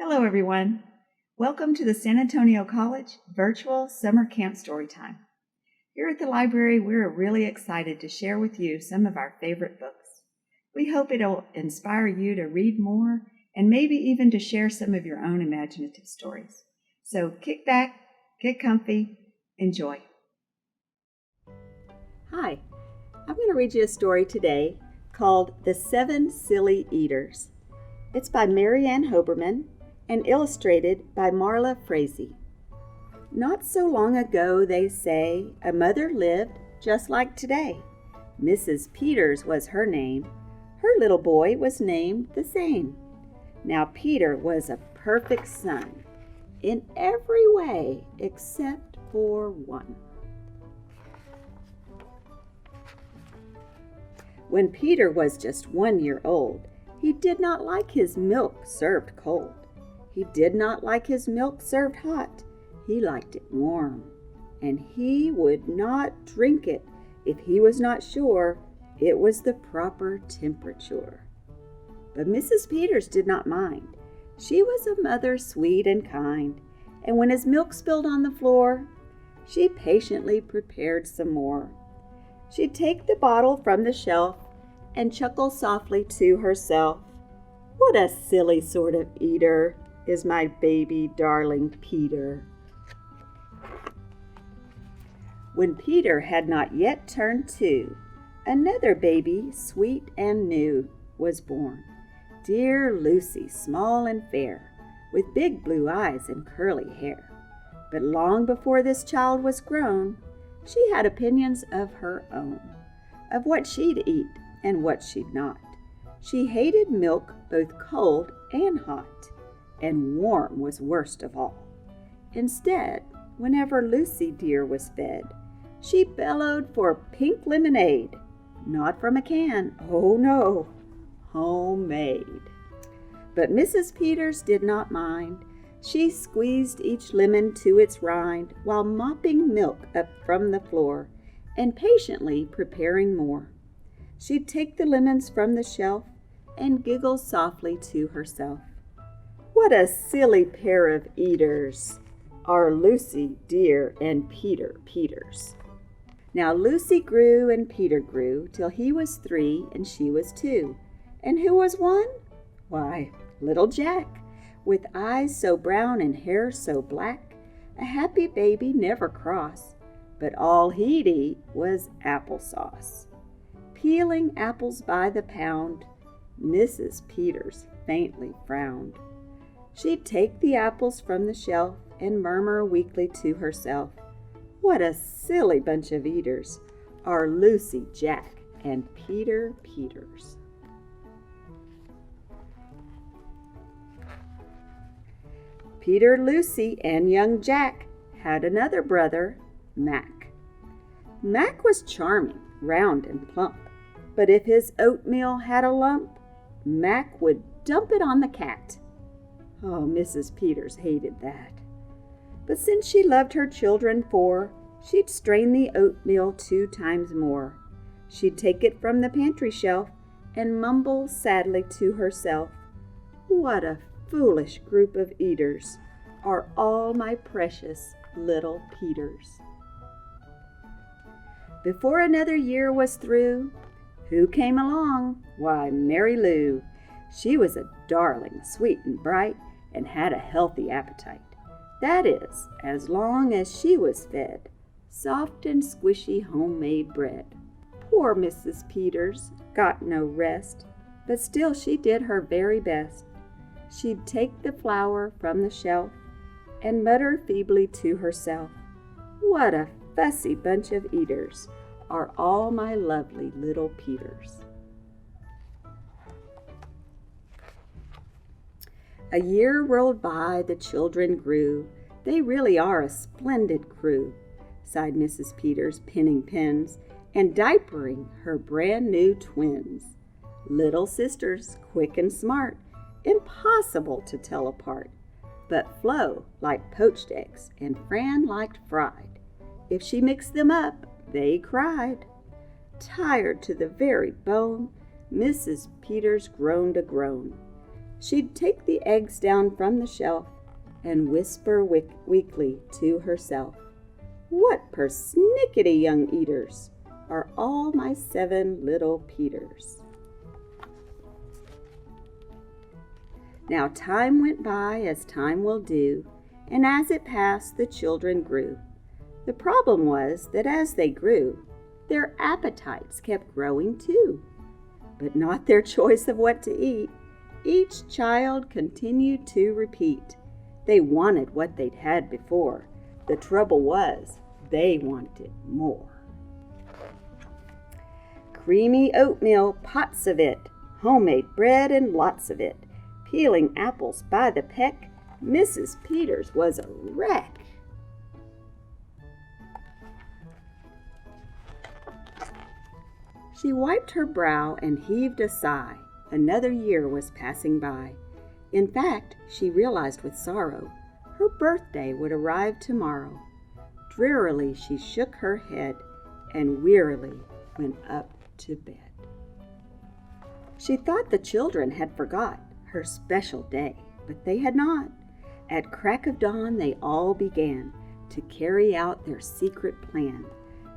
Hello, everyone. Welcome to the San Antonio College Virtual Summer Camp Storytime. Here at the library, we're really excited to share with you some of our favorite books. We hope it'll inspire you to read more and maybe even to share some of your own imaginative stories. So kick back, get comfy, enjoy. Hi, I'm going to read you a story today called The 7 Silly Eaters. It's by Marianne Hoberman and illustrated by Marla Frazee. Not so long ago, they say, a mother lived just like today. Mrs. Peters was her name. Her little boy was named the same. Now Peter was a perfect son in every way except for one. When Peter was just 1 year old, he did not like his milk served cold. He did not like his milk served hot. He liked it warm. And he would not drink it if he was not sure it was the proper temperature. But Mrs. Peters did not mind. She was a mother sweet and kind, and when his milk spilled on the floor, she patiently prepared some more. She'd take the bottle from the shelf and chuckle softly to herself. What a silly sort of eater is my baby darling Peter. When Peter had not yet turned 2, another baby, sweet and new, was born. Dear Lucy, small and fair, with big blue eyes and curly hair. But long before this child was grown, she had opinions of her own, of what she'd eat and what she'd not. She hated milk both cold and hot, and warm was worst of all. Instead, whenever Lucy dear was fed, she bellowed for pink lemonade, not from a can, oh no, homemade. But Mrs. Peters did not mind. She squeezed each lemon to its rind while mopping milk up from the floor and patiently preparing more. She'd take the lemons from the shelf and giggle softly to herself. What a silly pair of eaters are Lucy dear and Peter Peters. Now Lucy grew and Peter grew till he was 3 and she was 2. And who was 1? Why, little Jack, with eyes so brown and hair so black, a happy baby never cross, but all he'd eat was applesauce. Peeling apples by the pound, Mrs. Peters faintly frowned. She'd take the apples from the shelf and murmur weakly to herself, what a silly bunch of eaters are Lucy, Jack, and Peter Peters. Peter, Lucy, and young Jack had another brother, Mac. Mac was charming, round and plump, but if his oatmeal had a lump, Mac would dump it on the cat. Oh, Mrs. Peters hated that. But since she loved her children 4, she'd strain the oatmeal 2 times more. She'd take it from the pantry shelf and mumble sadly to herself, what a foolish group of eaters are all my precious little Peters. Before another year was through, who came along? Why, Mary Lou. She was a darling, sweet and bright, and had a healthy appetite. That is, as long as she was fed soft and squishy homemade bread. Poor Mrs. Peters got no rest, but still she did her very best. She'd take the flour from the shelf and mutter feebly to herself, what a fussy bunch of eaters are all my lovely little Peters. A year rolled by, the children grew. They really are a splendid crew, sighed Mrs. Peters, pinning pins and diapering her brand new twins. Little sisters, quick and smart, impossible to tell apart. But Flo liked poached eggs and Fran liked fried. If she mixed them up, they cried. Tired to the very bone, Mrs. Peters groaned a groan. She'd take the eggs down from the shelf and whisper weakly to herself, "What persnickety young eaters are all my 7 little Peters." Now time went by as time will do, and as it passed the children grew. The problem was that as they grew, their appetites kept growing too, but not their choice of what to eat. Each child continued to repeat. They wanted what they'd had before. The trouble was, they wanted more. Creamy oatmeal, pots of it, homemade bread and lots of it, peeling apples by the peck, Mrs. Peters was a wreck. She wiped her brow and heaved a sigh. Another year was passing by. In fact, she realized with sorrow, her birthday would arrive tomorrow. Drearily she shook her head and wearily went up to bed. She thought the children had forgot her special day, but they had not. At crack of dawn they all began to carry out their secret plan.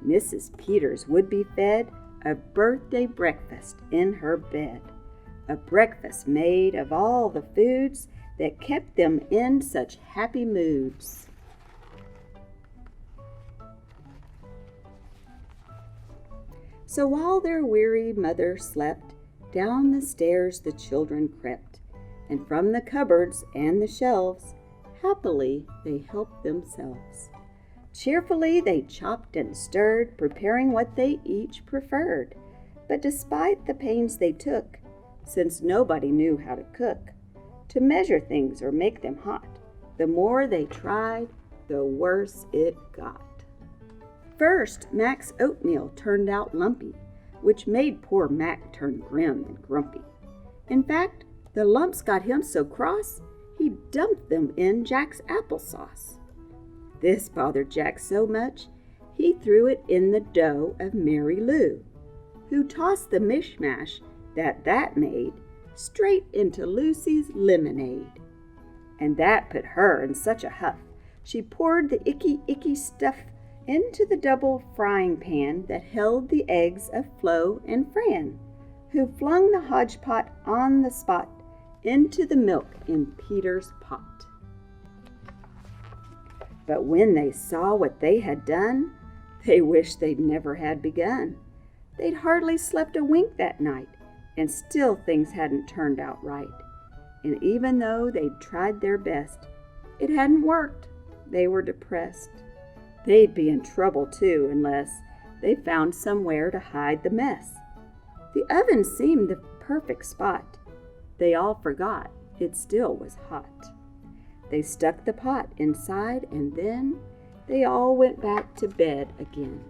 Mrs. Peters would be fed a birthday breakfast in her bed, a breakfast made of all the foods that kept them in such happy moods. So while their weary mother slept, down the stairs the children crept, and from the cupboards and the shelves, happily they helped themselves. Cheerfully they chopped and stirred, preparing what they each preferred. But despite the pains they took, since nobody knew how to cook, to measure things or make them hot, the more they tried, the worse it got. First, Mac's oatmeal turned out lumpy, which made poor Mac turn grim and grumpy. In fact, the lumps got him so cross, he dumped them in Jack's applesauce. This bothered Jack so much, he threw it in the dough of Mary Lou, who tossed the mishmash that made straight into Lucy's lemonade. And that put her in such a huff, she poured the icky stuff into the double frying pan that held the eggs of Flo and Fran, who flung the hodgepodge on the spot into the milk in Peter's pot. But when they saw what they had done, they wished they'd never had begun. They'd hardly slept a wink that night, and still things hadn't turned out right. And even though they'd tried their best, it hadn't worked. They were depressed. They'd be in trouble too unless they found somewhere to hide the mess. The oven seemed the perfect spot. They all forgot it still was hot. They stuck the pot inside, and then they all went back to bed again.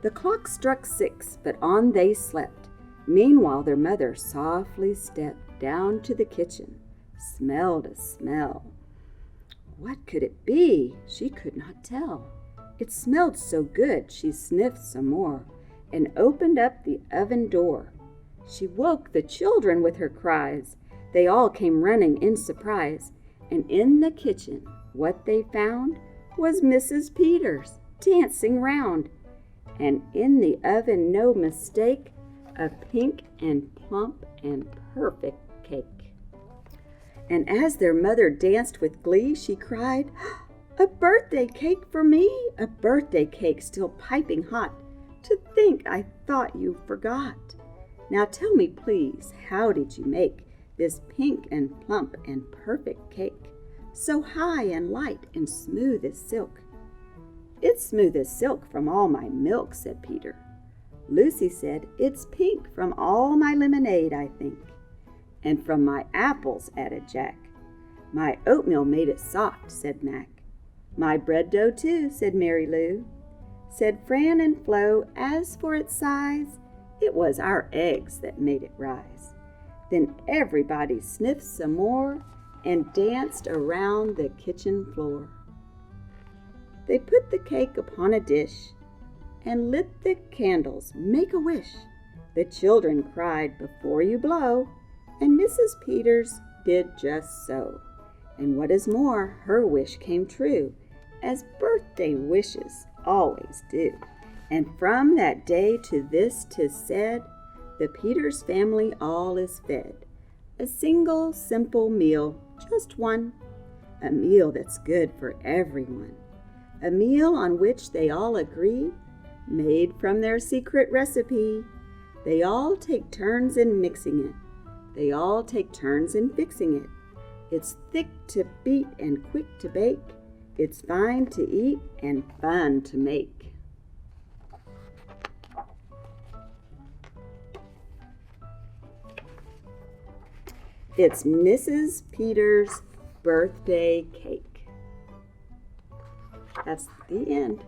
The clock struck 6, but on they slept. Meanwhile their mother softly stepped down to the kitchen, smelled a smell. What could it be? She could not tell. It smelled so good she sniffed some more and opened up the oven door. She woke the children with her cries. They all came running in surprise, and in the kitchen what they found was Mrs. Peters dancing round, and in the oven, no mistake, a pink and plump and perfect cake. And as their mother danced with glee, she cried, "A birthday cake for me, a birthday cake still piping hot. To think I thought you forgot. Now tell me, please, how did you make this pink and plump and perfect cake, so high and light and smooth as silk?" "It's smooth as silk from all my milk," said Peter. Lucy said, "It's pink from all my lemonade, I think." "And from my apples," added Jack. "My oatmeal made it soft," said Mac. "My bread dough, too," said Mary Lou. Said Fran and Flo, "As for its size, it was our eggs that made it rise." Then everybody sniffed some more and danced around the kitchen floor. They put the cake upon a dish and lit the candles, make a wish. The children cried, "Before you blow," and Mrs. Peters did just so. And what is more, her wish came true, as birthday wishes always do. And from that day to this 'tis said, the Peters family all is fed. A single simple meal, just one, a meal that's good for everyone. A meal on which they all agree, made from their secret recipe. They all take turns in mixing it. They all take turns in fixing it. It's thick to beat and quick to bake. It's fine to eat and fun to make. It's Mrs. Peters' birthday cake. That's the end.